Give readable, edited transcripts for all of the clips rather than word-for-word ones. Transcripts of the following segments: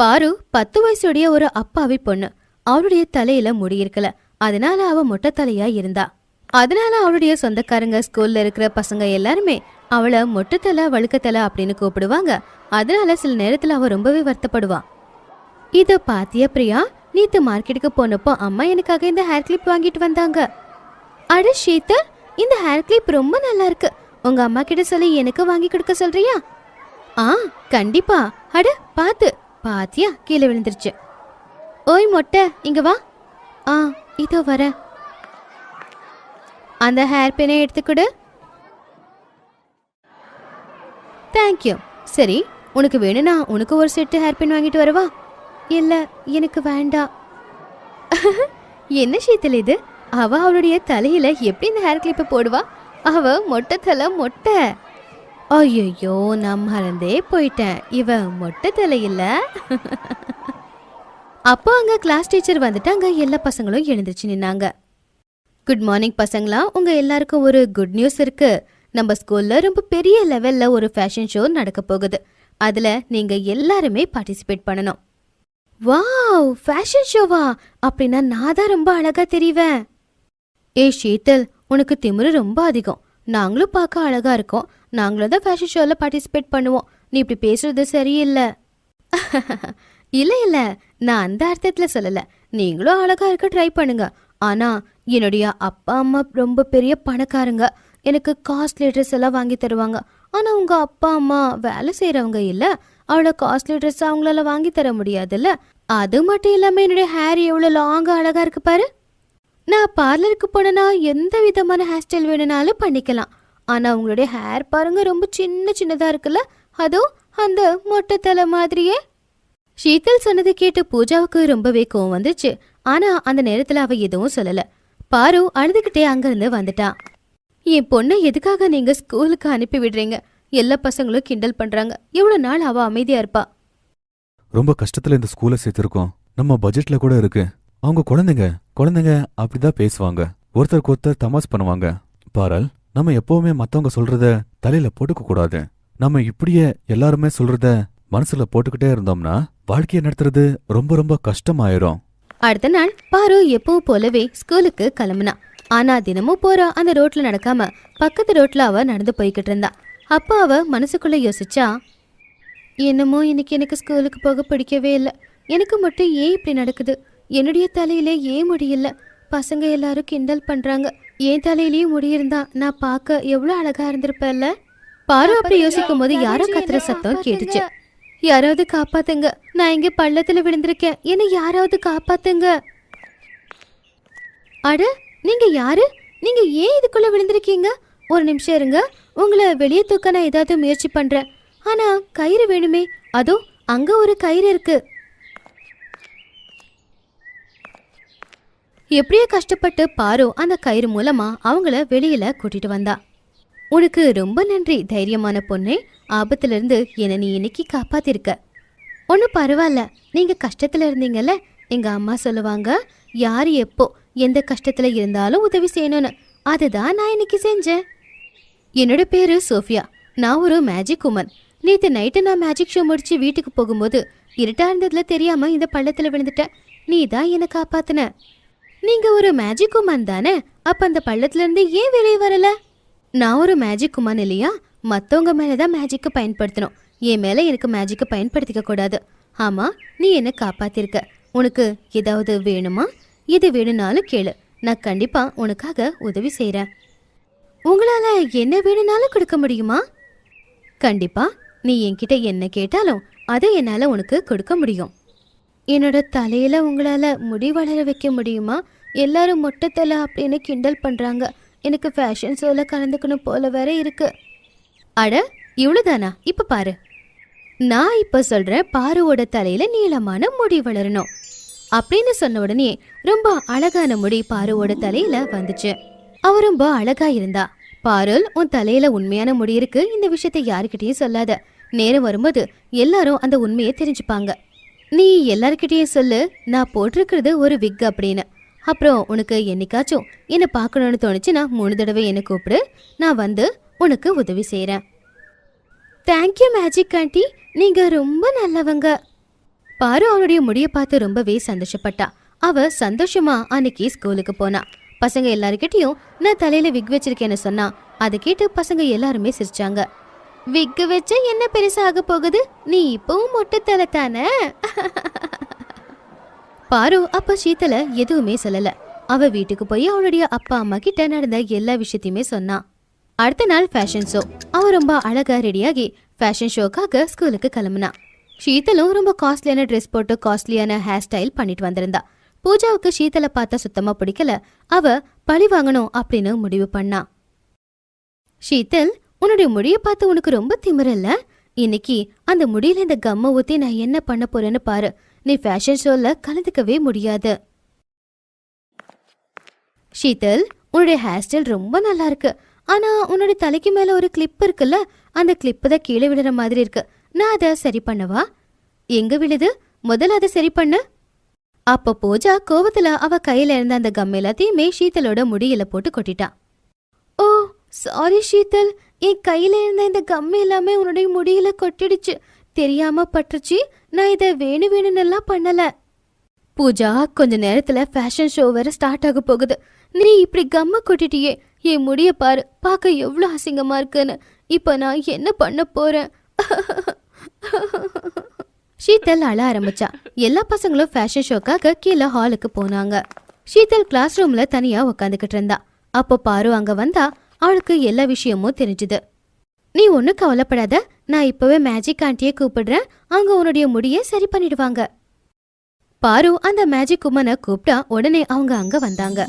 பாரு 10 வயசுடைய ஒரு அப்பாவி பொண்ணு. அவளுடைய தலையில முடி இருக்கல, அதனால அவ மொட்டை தலையா இருந்தா. அதனால அவளுடைய சொந்தக்காரங்க, ஸ்கூல்ல இருக்கிற பசங்க எல்லாருமே அவளை மொட்டைத்தலை வழுக்கத்தலை அப்படின்னு கூப்பிடுவாங்க. அதனால சில நேரத்துல அவ ரொம்பவே வருத்தப்படுவா. இத பாத்தியா பிரியா, நேத்து மார்க்கெட்டுக்கு போனப்போ அம்மா எனக்காக இந்த ஹேர் கிளிப் வாங்கிட்டு வந்தாங்க. அட ஷீதல், இந்த ஹேர் கிளிப் ரொம்ப நல்லா இருக்கு. உங்க அம்மா கிட்ட சொல்லி எனக்கு வாங்கி கொடுக்க சொல்றியா? ஆ கண்டிப்பா. அட பாத்து பாத்தியா, கீழே விழுந்துருச்சு. ஓய் மொட்டை, இங்க வா. ஆ இதோ வர. அந்த ஹேர் பினை எடுத்துக்கொடு. தேங்க்யூ. சரி, உனக்கு வேணும்னா உனக்கு ஒரு செட்டு ஹேர் பின் வாங்கிட்டு வரவா? இல்ல, எனக்கு வேண்டாம். என்ன ஷீத்தல் இது? அவ அவளுடைய தலையில எப்படி இந்த ஹேர் கிளிப்பை போடுவா? அவ மொட்டை தலை மொட்டை. ஐயோ, நான் மறந்தே போயிட்டேன், இவ மொட்டை தலை இல்ல. அப்போ அங்க கிளாஸ் டீச்சர் வந்துட்டாங்க. எல்லா பசங்களும் எழுந்திருச்சு நின்னாங்க. குட் மார்னிங் பசங்களா, உங்க எல்லாருக்கும் ஒரு குட் நியூஸ் இருக்கு. நம்ம ஸ்கூல்ல ரொம்ப பெரிய லெவல்ல ஒரு ஃபேஷன் ஷோ நடக்க போகுது. அதுல நீங்க எல்லாருமே பார்ட்டிசிபேட் பண்ணணும். வாவ், ஃபேஷன் ஷோவா? அப்படின்னா நான் தான் ரொம்ப அழகா தெரிவேன். ஏ ஷீதல், உனக்கு திமிரு ரொம்ப அதிகம். நாங்களும் பார்க்க அழகா இருக்கோம், நாங்களும் தான் ஃபேஷன் ஷோல பார்ட்டிசிபேட் பண்ணுவோம். நீ இப்படி பேசுறது சரியில்லை. இல்ல இல்ல, நான் அந்த அர்த்தத்துல சொல்லல. நீங்களும் அழகா இருக்க ட்ரை பண்ணுங்க. ஆனா என்னுடைய அப்பா அம்மா ரொம்ப பெரிய பணக்காரங்க, எனக்கு காஸ்ட்லி ட்ரெஸ் எல்லாம் வாங்கி தருவாங்க. ஆனா உங்க அப்பா அம்மா வேலை செய்யறவங்க இல்ல, அவளோட காஸ்ட்லி ட்ரெஸ் அவங்களால வாங்கி தர முடியாதுல்ல. அது மட்டும் இல்லாம என்னுடைய ஹேர் எவ்வளவு லாங்கா அழகா இருக்கு பாரு. நான் பார்லருக்கு போனா எந்த விதமான ஹேர் ஸ்டைல் வேணும்னாலும் பண்ணிக்கலாம். ஆனா உங்களுடைய ஹேர் பாருங்க, ரொம்ப சின்னதா இருக்குல்ல, அதுவும் அந்த மொட்டை தலை மாதிரியே. ஷீதல் சொன்னது கேட்டு பூஜாவுக்கு ரொம்பவே கோவம் வந்துச்சு. ஆனா அந்த நேரத்துல அவ எதுவும் சொல்லல. பாரு அழுதுகிட்டே அங்கிருந்து வந்துட்டா. என் பொண்ணை எதுக்காக நீங்க ஸ்கூலுக்கு அனுப்பி விடுறீங்க? எல்லா பசங்களும் கிண்டல் பண்றாங்க. எவ்வளவு நாள் அவ அமைதியா இருப்பா? ரொம்ப கஷ்டத்துல இந்த ஸ்கூலை சேர்த்திருக்கோம். நம்ம பட்ஜெட்ல கூட இருக்கு. அவங்க குழந்தைங்க அப்படிதான் பேசுவாங்க, ஒருத்தருக்கு ஒருத்தர் தமாஸ் பண்ணுவாங்க. பாரல், நம்ம எப்பவுமே மத்தவங்க சொல்றத தலையில போட்டுக்க கூடாது. நம்ம இப்படியே எல்லாருமே சொல்றத மனசுல போட்டுக்கிட்டே இருந்தோம்னா வாழ்க்கையை நடத்துறது ரொம்ப ரொம்ப கஷ்டமாயிரும். அடுத்த நாள் பாரு எப்பவும் போலவே ஸ்கூலுக்கு கிளம்புனா. ஆனா தினமும் போற அந்த ரோட்ல நடக்காம பக்கத்து ரோட்ல அவ நடந்து போய்கிட்டு இருந்தா. அப்ப அவ மனசுக்குள்ள யோசிச்சா, என்னமோ இன்னைக்கு எனக்கு ஸ்கூலுக்கு போக பிடிக்கவே இல்லை. எனக்கு மட்டும் ஏன் இப்படி நடக்குது? என்னுடைய தலையில ஏன் முடியல? பசங்க எல்லாரும் கிண்டல் பண்றாங்க. ஏன் தலையிலயும் முடியிருந்தா நான் பார்க்க எவ்வளவு அழகா இருந்திருப்பேன்ல. பாரு அப்படி யோசிக்கும் போது யாரோ கத்துற சத்தம் கேட்டுச்சு. யாராவது காப்பாத்துங்க, நான் இங்க பள்ளத்துல விழுந்திருக்கேன், என்ன யாராவது காப்பாத்துங்க. அட, நீங்க யாரு? நீங்க ஏன் இதுக்குள்ள விழுந்திருக்கீங்க? ஒரு நிமிஷம் இருங்க, உங்களை வெளியே தூக்க நான் ஏதாவது முயற்சி பண்றேன். ஆனா கயிறு வேணுமே. அதோ அங்க ஒரு கயிறு இருக்கு. எப்படியோ கஷ்டப்பட்டு பாரு அந்த கயிறு மூலமா அவங்கள வெளியில கூட்டிட்டு வந்தா. உனக்கு ரொம்ப நன்றி தைரியமான பொண்ணே. ஆபத்துல இருந்து என்ன நீ இன்னைக்கு காப்பாத்திருக்க. ஒன்னும் பரவாயில்ல, நீங்க கஷ்டத்துல இருந்தீங்கல்ல. எங்க அம்மா சொல்லுவாங்க, யாரு எப்போ எந்த கஷ்டத்துல இருந்தாலும் உதவி செய்யணும்னு. அதுதான் நான் இன்னைக்கு செஞ்சேன். என்னோட பேரு சோஃபியா. நான் ஒரு மேஜிக் உமன். நேத்து நைட்டு நான் மேஜிக் ஷோ முடிச்சு வீட்டுக்கு போகும்போது இருட்டா இருந்ததுல தெரியாம இந்த பள்ளத்துல விழுந்துட்டேன். நீ தான் என்ன காப்பாத்துன. நீங்க ஒரு மேஜிக் உமன் தானே? அப்ப அந்த பள்ளத்துல இருந்து ஏன் வெளியே வரல? நான் ஒரு மேஜிக் உமன் இல்லையா? மத்தவங்க மேலதான் மேஜிக்க பயன்படுத்தணும், என் மேல எனக்கு மேஜிக்க பயன்படுத்திக்க கூடாது. ஆமா, நீ என்ன காப்பாத்திருக்க. உனக்கு ஏதாவது வேணுமா? எது வேணும்னாலும் கேளு, நான் கண்டிப்பா உனக்காக உதவி செய்யறேன். உங்களால என்ன வேணும்னாலும் கொடுக்க முடியுமா? கண்டிப்பா, நீ என்கிட்ட என்ன கேட்டாலும் அதை என்னால உனக்கு கொடுக்க முடியும். என்னோட தலையில உங்களால முடி வளர வைக்க முடியுமா? எல்லாரும் மொட்டை தலை அப்படின்னு கிண்டல் பண்றாங்க. எனக்கு ஃபேஷன் ஷோல கலந்துக்கணும் போல வேற இருக்கு. அட, இவ்வளவுதானா? இப்ப பாரு, நான் இப்ப சொல்றேன். பாருவோட தலையில நீளமான முடி வளரணும் அப்படின்னு சொன்ன உடனே ரொம்ப அழகான முடி பாருவோட தலையில வந்துச்சு. அவ ரொம்ப அழகா இருந்தா. பாருல், உன் தலையில உண்மையான முடி இருக்கு. இந்த விஷயத்த யாருக்கிட்டையும் சொல்லாத. நேரம் வரும்போது எல்லாரும் அந்த உண்மையை தெரிஞ்சுப்பாங்க. நீ எல்லார்கிட்டயும் சொல்லு, நான் போட்டிருக்கிறது ஒரு விக் அப்படின்னு. அப்புறம் உனக்கு என்னைக்காச்சும் என்ன பார்க்கணும்னு தோணுச்சுன்னா 3 தடவை என்ன கூப்பிடு, நான் வந்து உனக்கு உதவி செய்யறேன். தேங்க்யூ மேஜிக் ஆண்டி, நீங்க ரொம்ப நல்லவங்க. பாரு அவனுடைய முடிய பார்த்து ரொம்பவே சந்தோஷப்பட்டா. அவ சந்தோஷமா அன்னைக்கு ஸ்கூலுக்கு போனா. பசங்க எல்லாருக்கிட்டையும் நான் தலையில விக் வச்சிருக்கேன்னு சொன்னா. அதை கேட்டு பசங்க எல்லாருமே சிரிச்சாங்க. விக்கு வச்ச என்ன பெருசாக போகுது, நீ இப்பவும் மொட்டை தலை தானே? பாரு அப்ப சீத்தல எதுவுமே சொல்லல. அவ வீட்டுக்கு போய் அவளுடைய அப்பா அம்மா கிட்ட நடந்த எல்லா விஷயத்தையுமே சொன்னா. அடுத்த நாள் ஃபேஷன் ஷோ. அவ ரொம்ப அழகா ரெடியாகி ஃபேஷன் ஷோக்காக ஸ்கூலுக்கு கிளம்புனா. ஷீத்தலும் ரொம்ப காஸ்ட்லியான ட்ரெஸ் போட்டு காஸ்ட்லியான ஹேர் ஸ்டைல் பண்ணிட்டு வந்திருந்தா. பூஜாவுக்கு ஷீத்தலை பார்த்தா சுத்தமா பிடிக்கல. அவ பழி வாங்கணும் அப்படின்னு முடிவு பண்ணா. ஷீத்தல், உன்னுடைய முடிய பார்த்து உனக்கு ரொம்ப திமிரல்ல? இன்னைக்கு அந்த முடியில இந்த கம்ம ஊத்தி நான் என்ன பண்ண போறேன்னு பாரு. நீ ஃபேஷன் ஷோல கலந்துக்கவே முடியாது. ஷீத்தல், உன்னுடைய ஹேர் ஸ்டைல் ரொம்ப நல்லா இருக்கு. ஆனா உன்னுடைய தலைக்கு மேல ஒரு கிளிப் இருக்குல்ல, அந்த கிளிப்பு தான் கீழே விழுற மாதிரி இருக்கு. நான் அதை சரி பண்ணவா? எங்க விழுது? முதல்ல அதை சரி பண்ணு. அப்ப பூஜா கோவத்துல அவ கையில இருந்த அந்த கம் எல்லாத்தையுமே ஷீத்தலோட முடியில போட்டு கொட்டிட்டான். ஓ சாரி ஷீத்தல், என் கையில இருந்த இந்த கம் எல்லாமே உன்னுடைய முடியில கொட்டிடுச்சு. தெரியாம பட்டுச்சு. நான் இதை வேணும்னெல்லாம் பண்ணல. பூஜா, கொஞ்ச நேரத்துல ஃபேஷன் ஷோ வேற ஸ்டார்ட் ஆக போகுது. நீ இப்படி கம்ம கொட்டிட்டியே. என் முடிய பாரு, பார்க்க எவ்வளவு அசிங்கமா இருக்குன்னு. இப்ப நான் என்ன பண்ண போறேன்? ஷீத்தல் அழ ஆரம்பிச்சா. எல்லா பசங்களும் ஃபேஷன் ஷோக்காக கீழே ஹாலுக்கு போனாங்க. ஷீத்தல் கிளாஸ் ரூம்ல தனியா உக்காந்துக்கிட்டு இருந்தா. அப்போ பாரு அங்க வந்தா. அவளுக்கு எல்லா விஷயமும் தெரிஞ்சுது. நீ ஒன்னும் கவலைப்படாத, நான் இப்பவே மேஜிக் ஆண்டியை கூப்பிடுறேன். அவங்க உன்னுடைய முடிய சரி பண்ணிடுவாங்க. பாரு அந்த மேஜிக் உமனை கூப்பிட்டா. உடனே அவங்க அங்க வந்தாங்க.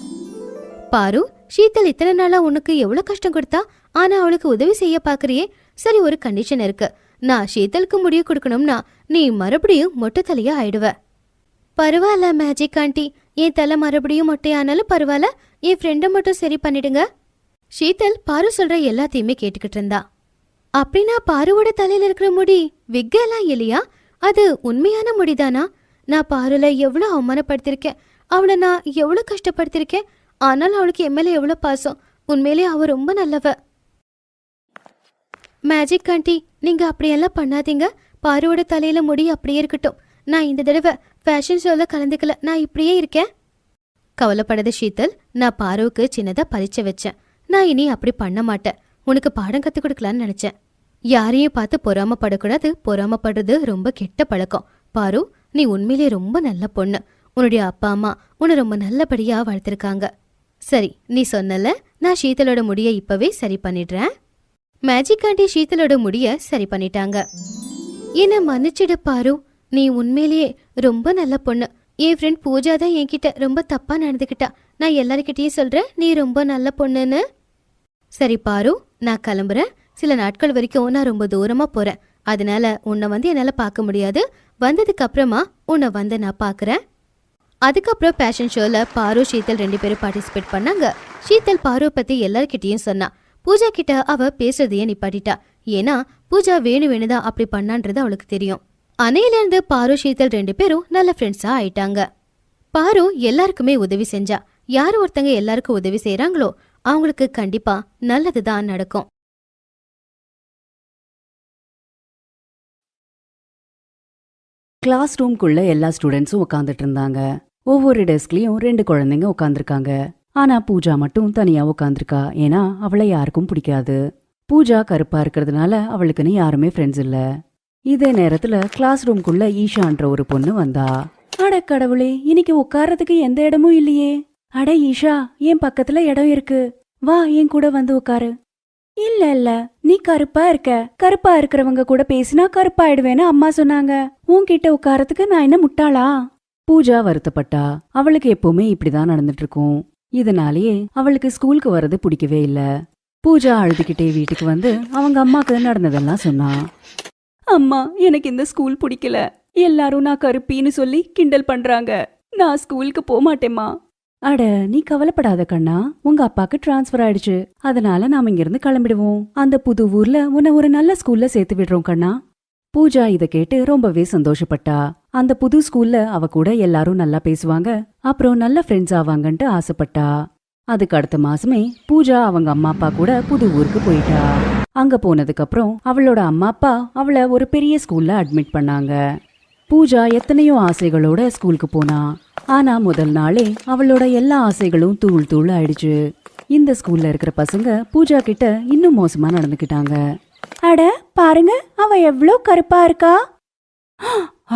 பாரு, ஷீத்தல் இத்தனை நாளா உனக்கு எவ்வளவு கஷ்டம் கொடுத்தா. ஆனா அவளுக்கு உதவி செய்ய பாக்குறியே. சரி, ஒரு கண்டிஷன் இருக்கு. நான் ஷீத்தலுக்கு முடிய கொடுக்கணும்னா நீ மறுபடியும் மொட்டை தலையா ஆயிடுவ. பரவாயில்ல மேஜிக் ஆண்டி, என் தலை மறுபடியும் மொட்டையானாலும் பரவாயில்ல. என் ஃப்ரெண்டை மட்டும் சரி பண்ணிடுங்க. ஷீத்தல் பாரு சொல்ற எல்லாத்தையுமே கேட்டுக்கிட்டு இருந்தா. அப்படின்னா பாருவோட தலையில இருக்கிற முடி விக் எல்லாம் இல்லையா? அது உண்மையான முடிதானா? நான் பாருல எவ்வளவு அவமானப்படுத்திருக்கேன். அவளை நான் எவ்வளவு கஷ்டப்படுத்திருக்கேன். ஆனால் அவளுக்கு என் மேல எவ்வளவு பாசம். உண்மையிலே அவ ரொம்ப நல்லவ. மேஜிக் ஆண்டி, நீங்க அப்படியெல்லாம் பண்ணாதீங்க. பாருவோட தலையில முடி அப்படியே இருக்கட்டும். நான் இந்த தடவை ஃபேஷன் ஷோல கலந்துக்கல. நான் இப்படியே இருக்கேன். கவலைப்படாத ஷீத்தல், நான் பாருவுக்கு சின்னதா பரீட்சை வச்சேன். நான் இனி அப்படி பண்ண மாட்டேன். உனக்கு பாடம் கத்துக் கொடுக்கலான்னு நினைச்சேன். யாரையும் பார்த்து பொறாமப்படக்கூடாது. பொறாமப்படுறது ரொம்ப கெட்ட பழக்கம். பாரு, நீ உண்மையிலே ரொம்ப நல்ல பொண்ணு. உன்னுடைய அப்பா அம்மா உன்னை ரொம்ப நல்லபடியா வளர்த்திருக்காங்க. சரி, நீ சொன்னல, நான் ஷீத்தலோட முடிய இப்பவே சரி பண்ணிடுறேன். மேஜிக் ஆண்டி ஷீத்தலோட முடிய சரி பண்ணிட்டாங்க. என்ன மன்னிச்சிடு பாரு, நீ உண்மையிலேயே ரொம்ப நல்ல பொண்ணு. என் ஃப்ரெண்ட் பூஜா தான் என்கிட்ட ரொம்ப தப்பா நடந்துக்கிட்டா. நான் எல்லாருக்கிட்டையும் சொல்றேன் நீ ரொம்ப நல்ல பொண்ணுன்னு. சரி பாரு, நான் கிளம்புறேன். சில நாட்கள் வரைக்கும் நான் ரொம்ப தூரமா போறேன். அதனால உன்னை என்னால பார்க்க முடியாது. வந்ததுக்கு அப்புறமா உன்னை நான் பார்க்கறேன். அதுக்கப்புறம் ஃபேஷன் ஷோல பாரு ஷீத்தல் 2 பேரும் பார்ட்டிசிபேட் பண்ணாங்க. ஷீத்தல் பாரு பத்தி எல்லார்கிட்டயும் சொன்னா. பூஜா கிட்ட அவ பேசுறதையே நிப்பாட்டிட்டா. ஏன்னா பூஜா வேணுதான் அப்படி பண்ணான்றது அவளுக்கு தெரியும். அன்னையிலிருந்து பாரு ஷீத்தல் 2 பேரும் நல்ல ஃப்ரெண்ட்ஸா ஆயிட்டாங்க. பாரு எல்லாருக்குமே உதவி செஞ்சா. யாரு ஒருத்தங்க எல்லாருக்கும் உதவி செய்யறாங்களோ அவங்களுக்கு கண்டிப்பா நல்லதுதான் நடக்கும். கிளாஸ் ரூம்குள்ள எல்லா ஸ்டூடெண்ட்ஸும் உட்காந்துட்டு இருந்தாங்க. ஒவ்வொரு டெஸ்க்லயும் 2 குழந்தைங்க உட்காந்துருக்காங்க. ஆனா பூஜா மட்டும் தனியா உட்காந்துருக்கா. ஏன்னா அவளை யாருக்கும் பிடிக்காது. பூஜா கருப்பா இருக்கிறதுனால அவளுக்குன்னு யாருமே ஃப்ரெண்ட்ஸ் இல்ல. இதே நேரத்துல கிளாஸ் ரூம்குள்ள ஈஷான்ற ஒரு பொண்ணு வந்தா. அட கடவுளே, இன்னைக்கு உட்கார்றதுக்கு எந்த இடமும் இல்லையே. அட ஈஷா, என் பக்கத்துல இடம் இருக்கு, வா என் கூட வந்து உட்காரு. இல்ல நீ கருப்பா இருக்க. கருப்பா இருக்கிறவங்க கூட பேசினா கருப்பாயிடுவேன்னு அம்மா சொன்னாங்க. உன்கிட்ட உட்காரத்துக்கு நான் என்ன முட்டாளா? பூஜா வருத்தப்பட்டா. அவளுக்கு எப்பவுமே இப்படிதான் நடந்துட்டு இருக்கும். இதனாலேயே அவளுக்கு ஸ்கூலுக்கு வர்றது பிடிக்கவே இல்ல. பூஜா அழுதுகிட்டே வீட்டுக்கு வந்து அவங்க அம்மாக்கு நடந்ததெல்லாம் சொன்னா. அம்மா, எனக்கு இந்த ஸ்கூல் பிடிக்கல. எல்லாரும் நான் கருப்பின்னு சொல்லி கிண்டல் பண்றாங்க. நான் ஸ்கூலுக்கு போக மாட்டேம்மா. அட, நீ கவலைப்படாத கண்ணா. உங்க அப்பாக்கு டிரான்ஸ்ஃபர் ஆயிடுச்சு. அதனால நாம இங்கிருந்து கிளம்பிடுவோம். அந்த புது ஊர்ல உன்னை ஒரு நல்ல ஸ்கூல்ல சேர்த்து விடுறோம் கண்ணா. பூஜா இத கேட்டு ரொம்பவே சந்தோஷப்பட்டா. அந்த புது ஸ்கூல்ல அவ கூட எல்லாரும் நல்லா பேசுவாங்க, அப்புறம் நல்ல ஃப்ரெண்ட்ஸ் ஆவாங்கன்ட்டு ஆசைப்பட்டா. அதுக்கு அடுத்த மாசமே பூஜா அவங்க அம்மா அப்பா கூட புது ஊருக்கு போயிட்டா. அங்க போனதுக்கு அப்புறம் அவளோட அம்மா அப்பா அவளை ஒரு பெரிய ஸ்கூல்ல அட்மிட் பண்ணாங்க. பூஜா எத்தனையோ ஆசைகளோட ஸ்கூலுக்கு போனா. ஆனா முதல் நாளே அவளோட எல்லா ஆசைகளும் தூள் தூள் ஆயிடுச்சு. இந்த ஸ்கூல்ல இருக்கிற பசங்க பூஜா கிட்ட இன்னும் மோசமா நடந்துக்கிட்டாங்க. அட பாருங்க, அவ எவ்ளோ கருப்பா இருக்கா.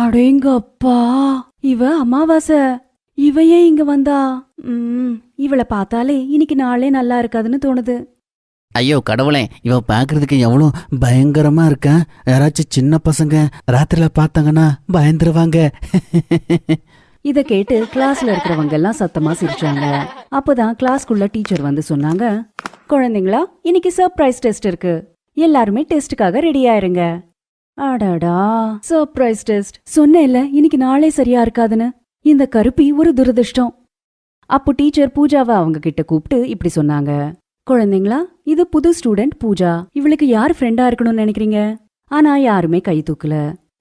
அடேங்க அப்பா, இவ அமாவாசை. இவ ஏன் இங்க வந்தா? இவளை பார்த்தாலே இன்னைக்கு நாளே நல்லா இருக்காதுன்னு தோணுது. ஐயோ கடவுளே, இவ பாக்குறதுக்கு எவ்வளோ பயங்கரமா இருக்கா. யாராச்சும் சின்ன பசங்க ராத்திரில பார்த்தாங்கன்னா பயந்துருவாங்க. இத கேட்டு கிளாஸ்ல இருக்கிறவங்க எல்லாம் சத்தமா சிரிச்சாங்க. அப்பதான் கிளாஸ்க்குள்ள டீச்சர் வந்து சொன்னாங்க, குழந்தைங்களா, இன்னைக்கு சர்ப்ரைஸ் டெஸ்ட் இருக்கு. எல்லாருமே டெஸ்டுக்காக ரெடி ஆயிருங்க. அடடா, சர்ப்ரைஸ் டெஸ்ட் சொன்னேன்ல, இன்னைக்கு நாளே சரியா இருக்காதுன்னு. இந்த கருப்பி ஒரு துரதிர்ஷ்டம். அப்போ டீச்சர் பூஜாவை அவங்க கிட்ட கூப்பிட்டு இப்படி சொன்னாங்க, குழந்தைங்களா, இது புது ஸ்டூடெண்ட் பூஜா. இவளுக்கு யார் ஃப்ரெண்டா இருக்கணும்னு நினைக்கிறீங்க? ஆனா யாருமே கை தூக்கல.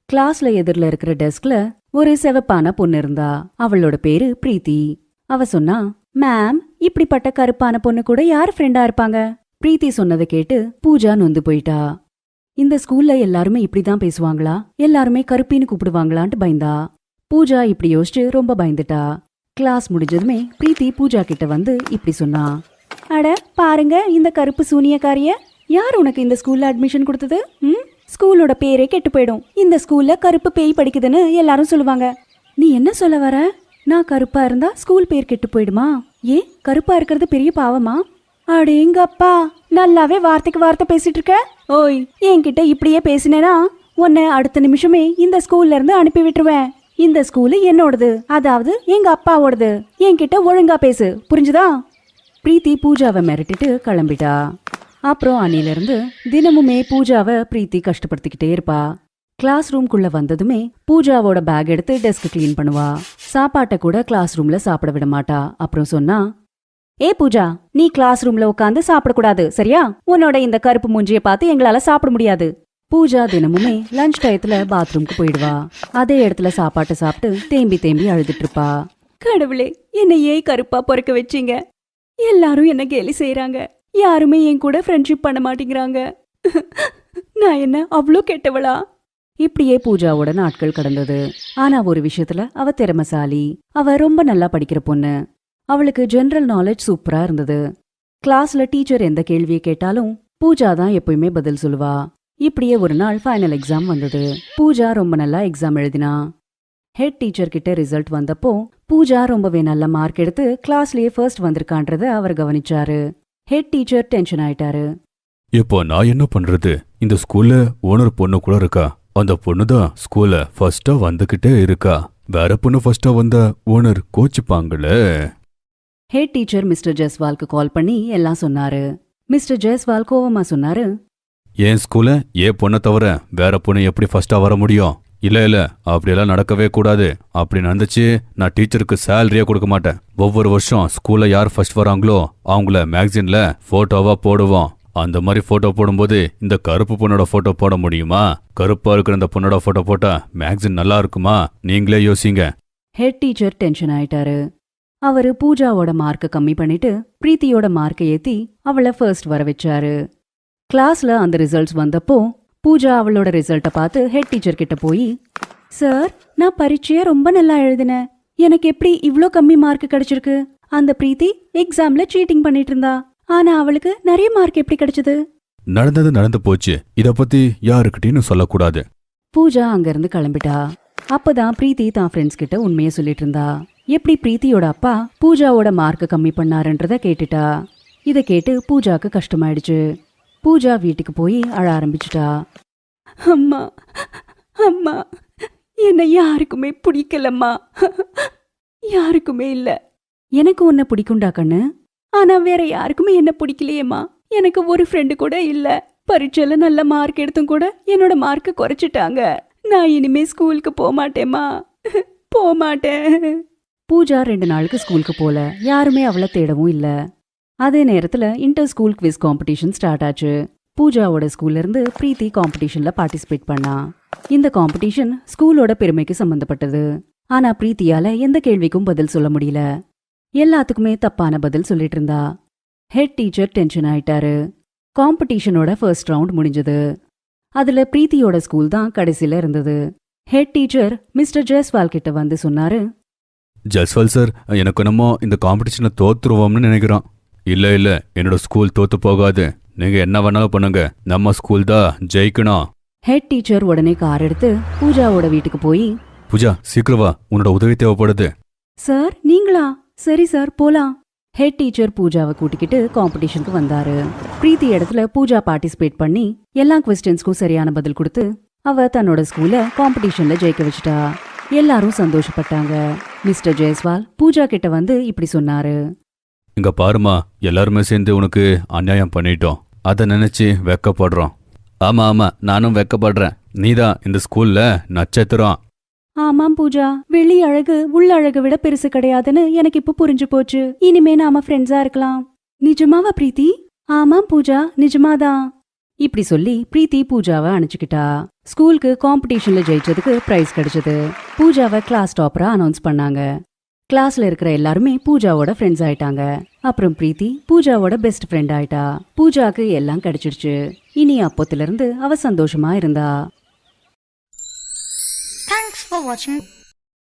கிளாஸ்ல எதிரில இருக்கிற டெஸ்க்ல ஒரு சிவப்பான பொண்ணு இருந்தா. அவளோட பேரு பிரீத்தி. அவ சொன்னா, மேம், இப்படிப்பட்ட கருப்பான பொண்ணு கூட யார் ஃப்ரெண்டா இருப்பாங்க? பிரீத்தி சொன்னதை கேட்டு பூஜா நொந்து போயிட்டா. இந்த ஸ்கூல்ல எல்லாருமே இப்படிதான் பேசுவாங்களா? எல்லாருமே கருப்பின்னு கூப்பிடுவாங்களான்ட்டு பயந்தா. பூஜா இப்படி யோசிச்சு ரொம்ப பயந்துட்டா. கிளாஸ் முடிஞ்சதுமே பிரீத்தி பூஜா கிட்ட வந்து இப்படி சொன்னா, அட பாருங்க, இந்த கருப்பு சூனியக்காரிய. யார் உனக்கு இந்த ஸ்கூல்ல அட்மிஷன் கொடுத்தது? ஸ்கூலோட பேரே கெட்டு போயிடும். இந்த ஸ்கூல்ல கருப்பு பேய் படிக்குதுன்னு எல்லாரும் சொல்லுவாங்க. நீ என்ன சொல்ல வர? நான் கருப்பா இருந்தா ஸ்கூல் பேர் கெட்டு போயிடுமா? ஏன், கருப்பா இருக்கிறது பெரிய பாவமா? அடேங்க அப்பா, நல்லாவே வார்த்தைக்கு வார்த்தை பேசிட்டு இருக்க. ஓய், என்கிட்ட இப்படியே பேசினேனா உன்னை அடுத்த நிமிஷமே இந்த ஸ்கூல்ல இருந்து அனுப்பி விட்டுருவேன். இந்த ஸ்கூலு என்னோடது, அதாவது எங்க அப்பாவோடது. என்கிட்ட ஒழுங்கா பேசு, புரிஞ்சுதா? பிரீத்தி பூஜாவை மிரட்டிட்டு கிளம்பிட்டா. அப்புறம் அன்னிலிருந்து தினமுமே பூஜாவை பிரீத்தி கஷ்டப்படுத்திக்கிட்டே இருப்பா. கிளாஸ் ரூம்குள்ள வந்ததுமே பூஜாவோட பேக் எடுத்து டெஸ்க் கிளீன் பண்ணுவா. சாப்பாட்டை கூட கிளாஸ் ரூம்ல சாப்பிட விட மாட்டா. அப்புறம் சொன்னா, ஏ பூஜா, நீ கிளாஸ் ரூம்ல உட்காந்து சாப்பிடக்கூடாது, சரியா? உன்னோட இந்த கருப்பு மூஞ்சியை பார்த்து எங்களால சாப்பிட முடியாது. பூஜா தினமுமே லஞ்ச் டயத்துல பாத்ரூம்க்கு போயிடுவா. அதே இடத்துல சாப்பாட்டை சாப்பிட்டு தேம்பி தேம்பி அழுதுட்டு இருப்பா. கடவுளே, என்னை ஏன் கருப்பா பொறுக்க வச்சீங்க? எல்லாரும் என்ன கேலி செய்யறாங்க. யாருமே என் கூட ஃப்ரெண்ட்ஷிப் பண்ண மாட்டேங்கிறாங்க. நான் என்ன அவ்வளோ கெட்டவளா? இப்படியே பூஜாவோட நாட்கள் கடந்தது. ஆனா ஒரு விஷயத்துல அவ திறமசாலி. அவ ரொம்ப நல்லா படிக்கிற பொண்ணு. அவளுக்கு ஜெனரல் நாலேஜ் சூப்பரா இருந்தது. கிளாஸ்ல டீச்சர் எந்த கேள்வியை கேட்டாலும் பூஜா தான் எப்பயுமே பதில் சொல்லுவா. இப்படியே ஒரு நாள் ஃபைனல் எக்ஸாம் வந்தது. பூஜா ரொம்ப நல்லா எக்ஸாம் எழுதினா. ஹெட் டீச்சர் கிட்ட ரிசல்ட் வந்தப்போ பூஜா ரொம்பவே நல்ல மார்க் எடுத்து கிளாஸ்லயே ஃபர்ஸ்ட் வந்திருக்கான்றத அவர் கவனிச்சாரு. ஹெட் டீச்சர் டென்ஷன் ஆயிட்டாரு. இப்போ நான் என்ன பண்றது? இந்த ஸ்கூல்ல ஓனர் பொண்ணு கூட இருக்கா. அந்த பொண்ணு தான் ஸ்கூல்ல ஃபர்ஸ்டா வந்துகிட்டே இருக்கா. வேற பொண்ணு ஃபர்ஸ்டா வந்தா ஓனர் கோச்சிப்பாங்களே. ஹெட் டீச்சர் மிஸ்டர் ஜெஸ்வால்க்கு கால் பண்ணி எல்லாம் சொன்னாரு. மிஸ்டர் ஜெஸ்வால் கோவமா சொன்னாரு, என் ஸ்கூல்ல ஏன் பொண்ணை தவிர வேற பொண்ணு எப்படி ஃபர்ஸ்டா வர முடியும்? இல்ல அப்படியெல்லாம் நடக்கவே கூடாது. அப்படி நடந்துச்சு நான் டீச்சருக்கு சேலரியா கொடுக்க மாட்டேன். ஒவ்வொரு வருஷம் ஸ்கூல்ல யார் ஃபர்ஸ்ட் வராங்களோ அவங்கள மேக்சின்ல போட்டோவா போடுவோம். அந்த மாதிரி போட்டோ போடும்போது இந்த கருப்பு பொண்ணோட போட்டோ போட முடியுமா? கருப்பா இருக்கிற இந்த பொண்ணோட போட்டோ போட்டா மேக்சின் நல்லா இருக்குமா? நீங்களே யோசிங்க. ஹெட் டீச்சர் டென்ஷன் ஆயிட்டாரு. அவரு பூஜாவோட மார்க்கை கம்மி பண்ணிட்டு பிரீத்தியோட மார்க்கை ஏத்தி அவளை ஃபர்ஸ்ட் வர வச்சாரு. கிளாஸ்ல அந்த ரிசல்ட்ஸ் வந்தப்போ பூஜா அவளோட ரிசல்ட்டை பார்த்து ஹெட் டீச்சர் கிட்ட போய், சார், நான் பரீட்சையை ரொம்ப நல்லா எழுதினேன். எனக்கு எப்படி இவ்ளோ கம்மி மார்க் கிடைச்சிருக்கு? அந்த பிரீத்தி எக்ஸாம்ல சீட்டிங் பண்ணிட்டு இருந்தா. ஆனா அவளுக்கு நிறைய மார்க் எப்படி கிடைச்சது? நடந்தது நடந்து போச்சு. இத பத்தி யாருக்கிட்டையும் சொல்லக்கூடாது. பூஜா அங்கிருந்து கிளம்பிட்டா. அப்பதான் பிரீத்தி தான் ஃப்ரெண்ட்ஸ் கிட்ட உண்மையை சொல்லிட்டு இருந்தா. எப்படி பிரீத்தியோட அப்பா பூஜாவோட மார்க்க கம்மி பண்ணாருன்றத கேட்டுட்டா. இதை கேட்டு பூஜாக்கு கஷ்டமாயிடுச்சு. பூஜா வீட்டுக்கு போய் அழ ஆரம்பிச்சுட்டா. அம்மா, அம்மா, என்னை யாருக்குமே பிடிக்கலம்மா. யாருக்குமே இல்ல. எனக்கு உன்னை பிடிக்கும்டா கண்ணு. ஆனா வேற யாருக்குமே என்ன பிடிக்கலையேம்மா. எனக்கு ஒரு ஃப்ரெண்டு கூட இல்ல. பரீட்சையில நல்ல மார்க் எடுத்தும் கூட என்னோட மார்க்க குறைச்சிட்டாங்க. நான் இனிமே ஸ்கூலுக்கு போமாட்டேம்மா, போமாட்டேன். பூஜா 2 நாளுக்கு ஸ்கூலுக்கு போல. யாருமே அவளை தேடவும் இல்ல. அதே நேரத்துல inter school quiz competition start ஆச்சு. பூஜாவோட ஸ்கூல்ல இருந்து பிரீத்தி காம்படிஷன்ல பார்ட்டிசிபேட் பண்ணா. இந்த காம்படிஷன் ஸ்கூலோட பெருமைக்கு சம்பந்தப்பட்டது. ஆனா பிரீத்தியால எந்த கேள்விக்கும் பதில் சொல்ல முடியல. எல்லாத்துக்குமே தப்பான பதில் சொல்லிட்டு இருந்தா. ஹெட் டீச்சர் டென்ஷன் ஆயிட்டாரு. காம்படிஷனோட ஃபர்ஸ்ட் ரவுண்ட் முடிஞ்சது. அதுல பிரீத்தியோட ஸ்கூல் தான் கடைசியில இருந்தது. ஹெட் டீச்சர் மிஸ்டர் ஜெயஸ்வால் கிட்ட வந்து சொன்னாரு. ஜஸ்வால் சார், எனக்கு என்னமோ இந்த காம்படிஷன்ல தோத்துருவோம்னு நினைக்கிறோம். இல்ல என்னோட ஸ்கூல் தோத்து போகாது. நீங்க என்ன வேணாலும் பண்ணுங்க, நம்ம ஸ்கூல் தான் ஜெயிக்கணும். ஹெட் டீச்சர் உடனே கார் எடுத்து பூஜாவோட வீட்டுக்கு போய், பூஜா சீக்கிரம் வா, உன்னோட உதவி தேவைப்படுது. சார் நீங்களா? சரி சார் போலாம். ஹெட் டீச்சர் பூஜாவை கூட்டிக்கிட்டு காம்படிஷனுக்கு வந்தாரு. பிரீத்தி இடத்துல பூஜா பார்ட்டிசிபேட் பண்ணி எல்லா குவெஸ்டின்ஸ்க்கும் சரியான பதில் கொடுத்து அவ தன்னோட ஸ்கூல்ல காம்படிஷன்ல ஜெயிக்க வச்சுட்டா. எல்லாரும் சந்தோஷப்பட்டாங்க. மிஸ்டர் ஜெயஸ்வால் பூஜா கிட்ட வந்து இப்படி சொன்னாரு. இங்க பாருமா, எல்லாருமே சேர்ந்து உனக்கு அநியாயம் பண்ணிட்டோம். அதை நினைச்சு வெக்கப்படுறோம். ஆமா நானும் வெக்கப்படுறேன். நீதான் இந்த ஸ்கூல்ல நட்சத்திரம். ஆமாம் பூஜா, வெளி அழகு உள்ள அழகு விட பெருசு கிடையாதுன்னு எனக்கு இப்ப புரிஞ்சு போச்சு. இனிமே நாம ஃப்ரெண்ட்ஸா இருக்கலாம். நிஜமாவா பிரீத்தி? ஆமாம் பூஜா, நிஜமாதான். இப்படி சொல்லி பிரீத்தி பூஜாவை அனுப்பிச்சுக்கிட்டா. ஸ்கூலுக்கு காம்படிஷன்ல ஜெயிச்சதுக்கு பிரைஸ் கிடைச்சது. பூஜாவை கிளாஸ் டாப்பரா அனௌன்ஸ் பண்ணாங்க. கிளாஸ்ல இருக்கிற எல்லாருமே பூஜாவோட ஃப்ரெண்ட்ஸ் ஆயிட்டாங்க. அப்புறம் பிரீத்தி பூஜாவோட பெஸ்ட் ஃப்ரெண்ட் ஆயிட்டா. பூஜாக்கு எல்லாம் கிடைச்சிடுச்சு. இனி அப்போத்துல இருந்து அவ சந்தோஷமா இருந்தா. Thanks for watching.